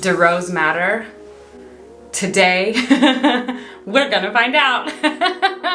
Do rows matter? Today, we're gonna find out.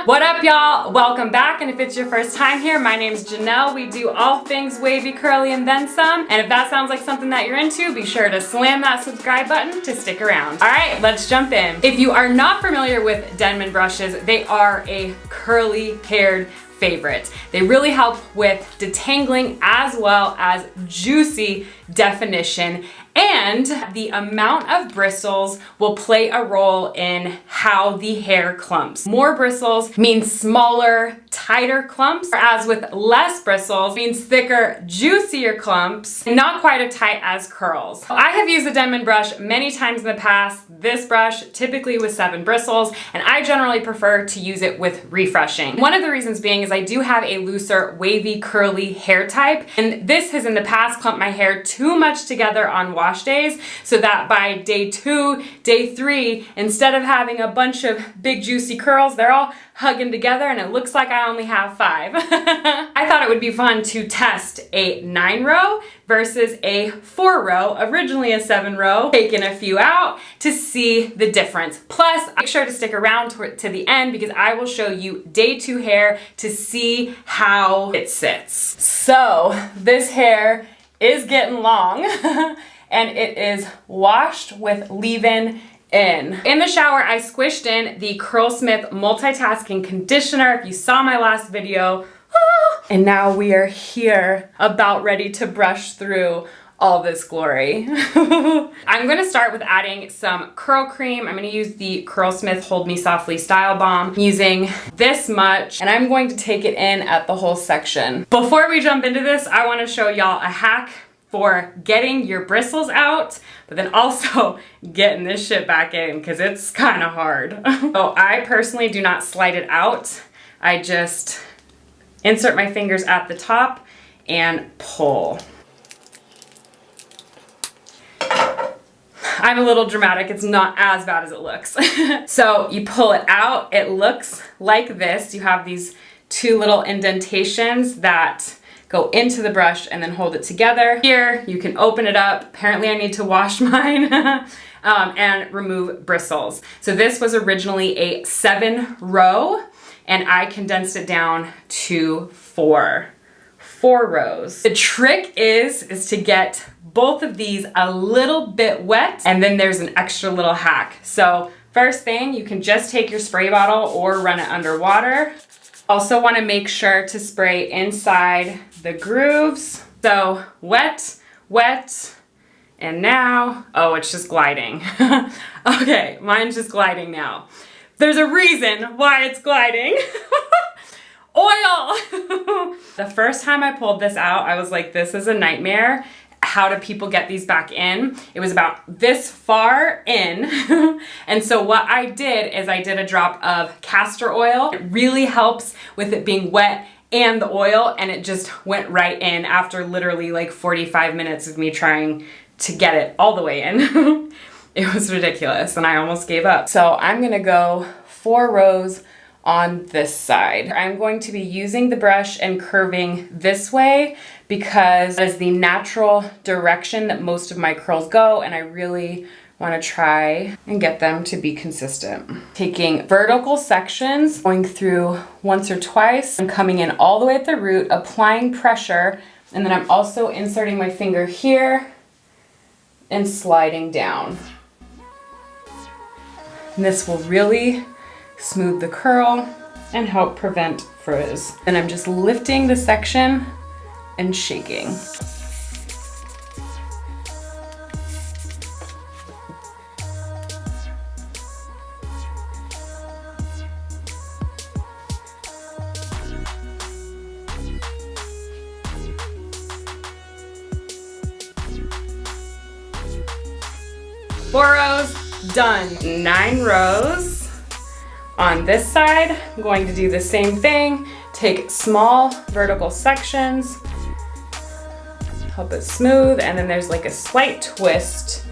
What up, y'all? Welcome back, and if it's your first time here, my name's Jannelle. We do all things wavy, curly, and then some. And if that sounds like something that you're into, be sure to slam that subscribe button to stick around. All right, let's jump in. If you are not familiar with Denman brushes, they are a curly-haired favorite. They really help with detangling as well as juicy definition, and the amount of bristles will play a role in how the hair clumps. More bristles means smaller, tighter clumps, whereas with less bristles means thicker, juicier clumps, not quite as tight as curls. I have used the Denman brush many times in the past. This brush typically with 7 bristles, and I generally prefer to use it with refreshing. One of the reasons being is I do have a looser, wavy, curly hair type, and this has in the past clumped my hair too much together on wash days, so that by day 2, day 3, instead of having a bunch of big juicy curls, they're all hugging together and it looks like I only have 5. I thought it would be fun to test a 9-row versus a 4-row, originally a 7-row, taking a few out to see the difference. Plus, make sure to stick around to the end because I will show you day 2 hair to see how it sits. So this hair is getting long and it is washed with leave-in in. In the shower, I squished in the Curlsmith multitasking conditioner. If you saw my last video, and now we are here about ready to brush through all this glory. I'm gonna start with adding some curl cream. I'm gonna use the Curlsmith Hold Me Softly Style Balm, using this much, and I'm going to take it in at the whole section. Before we jump into this, I wanna show y'all a hack for getting your bristles out, but then also getting this shit back in because it's kind of hard. So I personally do not slide it out. I just insert my fingers at the top and pull. I'm a little dramatic. It's not as bad as it looks. So you pull it out. It looks like this. You have these 2 little indentations that go into the brush and then hold it together. Here, you can open it up. Apparently I need to wash mine and remove bristles. So this was originally a 7-row and I condensed it down to 4 rows. The trick is to get both of these a little bit wet, and then there's an extra little hack. So first thing, you can just take your spray bottle or run it under water. Also want to make sure to spray inside the grooves. So wet, wet, and now, oh, it's just gliding. Okay, mine's just gliding now. There's a reason why it's gliding. Oil! The first time I pulled this out, I was like, this is a nightmare. How do people get these back in? It was about this far in. And so what I did is I did a drop of castor oil. It really helps with it being wet and the oil, and it just went right in after literally like 45 minutes of me trying to get it all the way in. It was ridiculous and I almost gave up. So I'm gonna go 4 rows on this side. I'm going to be using the brush and curving this way because that is the natural direction that most of my curls go, and I really want to try and get them to be consistent. Taking vertical sections, going through once or twice, I'm coming in all the way at the root, applying pressure, and then I'm also inserting my finger here and sliding down. And this will really smooth the curl and help prevent frizz. And I'm just lifting the section and shaking. Four rows, done. 9 rows. On this side, I'm going to do the same thing. Take small vertical sections, help it smooth, and then there's like a slight twist.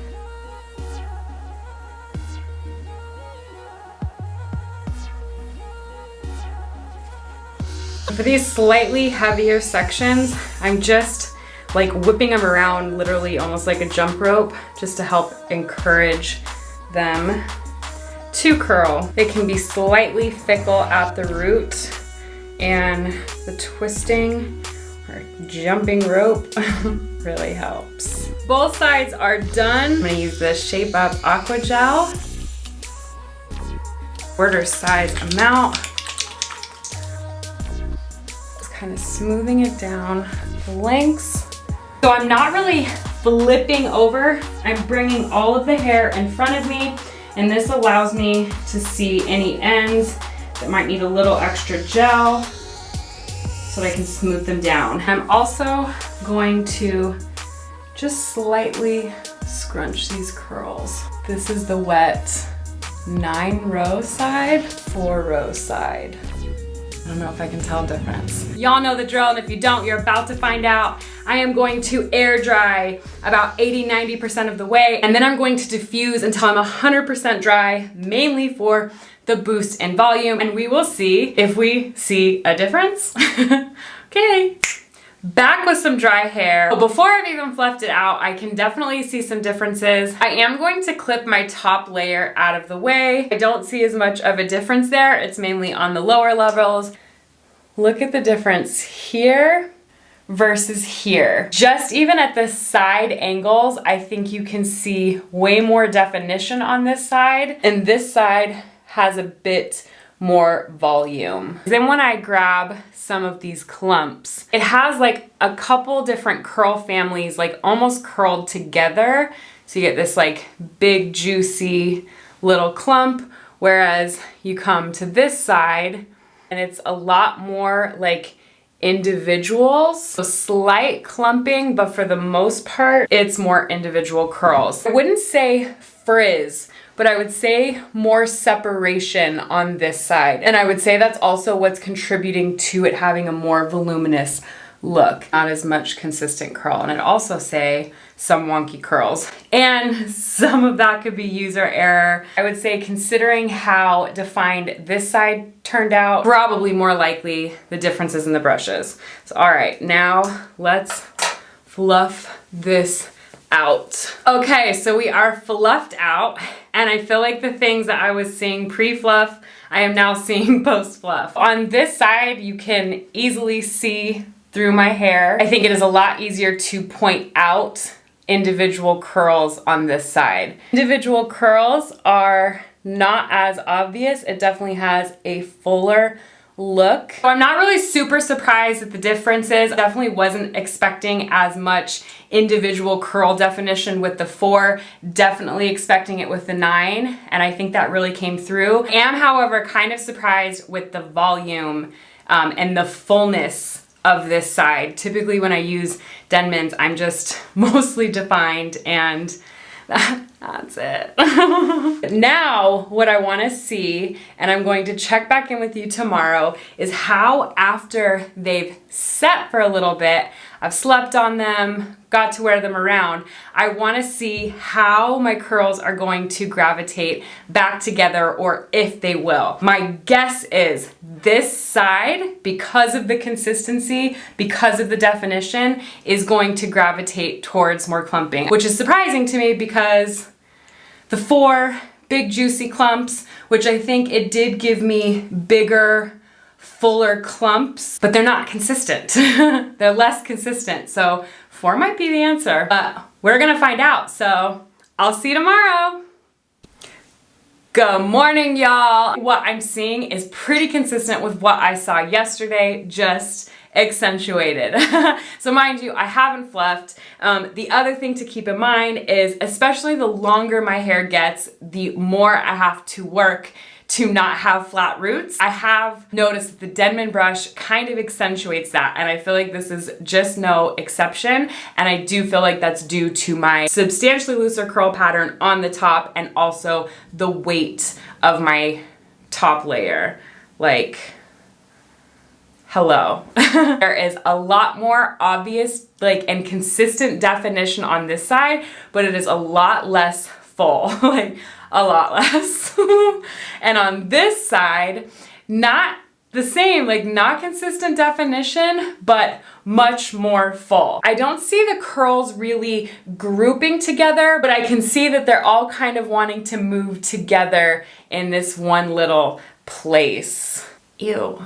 For these slightly heavier sections, I'm just like whipping them around literally almost like a jump rope just to help encourage them to curl. They can be slightly fickle at the root, and the twisting or jumping rope really helps. Both sides are done. I'm gonna use this Shape Up Aqua Gel. Order size amount. Just kind of smoothing it down the lengths. So I'm not really flipping over. I'm bringing all of the hair in front of me, and this allows me to see any ends that might need a little extra gel so that I can smooth them down. I'm also going to just slightly scrunch these curls. This is the wet 9-row side, 4-row side. I don't know if I can tell a difference. Y'all know the drill, and if you don't, you're about to find out. I am going to air dry about 80-90% of the way, and then I'm going to diffuse until I'm 100% dry, mainly for the boost in volume, and we will see if we see a difference. Okay. Back with some dry hair. Before I've even fluffed it out, I can definitely see some differences. I am going to clip my top layer out of the way. I don't see as much of a difference there. It's mainly on the lower levels. Look at the difference here versus here. Just even at the side angles, I think you can see way more definition on this side, and this side has a bit more volume. Then when I grab some of these clumps, it has like a couple different curl families like almost curled together. So you get this like big juicy little clump, whereas you come to this side and it's a lot more like individuals. So slight clumping, but for the most part, it's more individual curls. I wouldn't say frizz, but I would say more separation on this side. And I would say that's also what's contributing to it having a more voluminous look. Not as much consistent curl. And I'd also say some wonky curls. And some of that could be user error. I would say considering how defined this side turned out, probably more likely the differences in the brushes. So all right, now let's fluff this out. Okay, so we are fluffed out, and I feel like the things that I was seeing pre-fluff, I am now seeing post-fluff. On this side, you can easily see through my hair. I think it is a lot easier to point out individual curls on this side. Individual curls are not as obvious. It definitely has a fuller look. So I'm not really super surprised at the differences. I definitely wasn't expecting as much individual curl definition with the 4, definitely expecting it with the 9, and I think that really came through. I am, however, kind of surprised with the volume and the fullness of this side. Typically when I use Denman's, I'm just mostly defined, and that's it. Now, what I want to see, and I'm going to check back in with you tomorrow, is how after they've set for a little bit, I've slept on them, got to wear them around, I want to see how my curls are going to gravitate back together, or if they will. My guess is this side, because of the consistency, because of the definition, is going to gravitate towards more clumping, which is surprising to me because the 4 big juicy clumps, which I think it did give me bigger, fuller clumps, but they're not consistent. They're less consistent. So 4 might be the answer, but we're gonna find out. So I'll see you tomorrow. Good morning, y'all. What I'm seeing is pretty consistent with what I saw yesterday, just accentuated. So mind you, I haven't fluffed. The other thing to keep in mind is, especially the longer my hair gets, the more I have to work to not have flat roots. I have noticed that the Denman brush kind of accentuates that, and I feel like this is just no exception, and I do feel like that's due to my substantially looser curl pattern on the top, and also the weight of my top layer. Like, hello. There is a lot more obvious and consistent definition on this side, but it is a lot less full, like a lot less. And on this side, not the same, like not consistent definition, but much more full. I don't see the curls really grouping together, but I can see that they're all kind of wanting to move together in this one little place. Ew.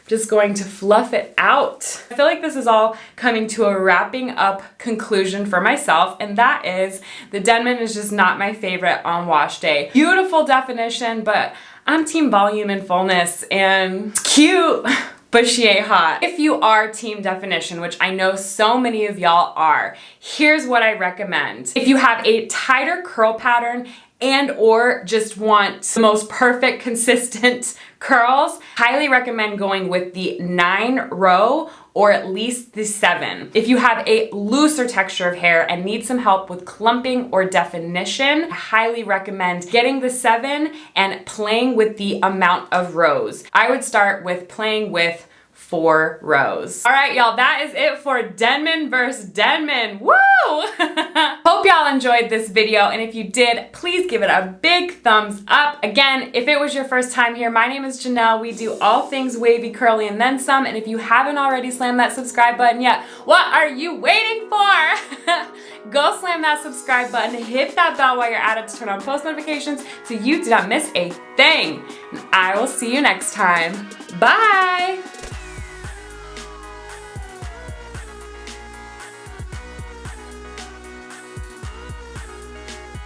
Just going to fluff it out. I feel like this is all coming to a wrapping up conclusion for myself, and that is the Denman is just not my favorite on wash day. Beautiful definition, but I'm team volume and fullness, and cute, but she ain't hot. If you are team definition, which I know so many of y'all are, here's what I recommend. If you have a tighter curl pattern and or just want the most perfect consistent curls, highly recommend going with the 9 row or at least the 7. If you have a looser texture of hair and need some help with clumping or definition, I highly recommend getting the 7 and playing with the amount of rows. I would start with playing with 4 rows. All right, y'all, that is it for Denman versus Denman. Woo! Hope y'all enjoyed this video, and if you did, please give it a big thumbs up. Again, if it was your first time here, my name is Jannelle. We do all things wavy, curly, and then some, and if you haven't already slammed that subscribe button yet, what are you waiting for? Go slam that subscribe button, hit that bell while you're at it to turn on post notifications so you do not miss a thing. And I will see you next time. Bye!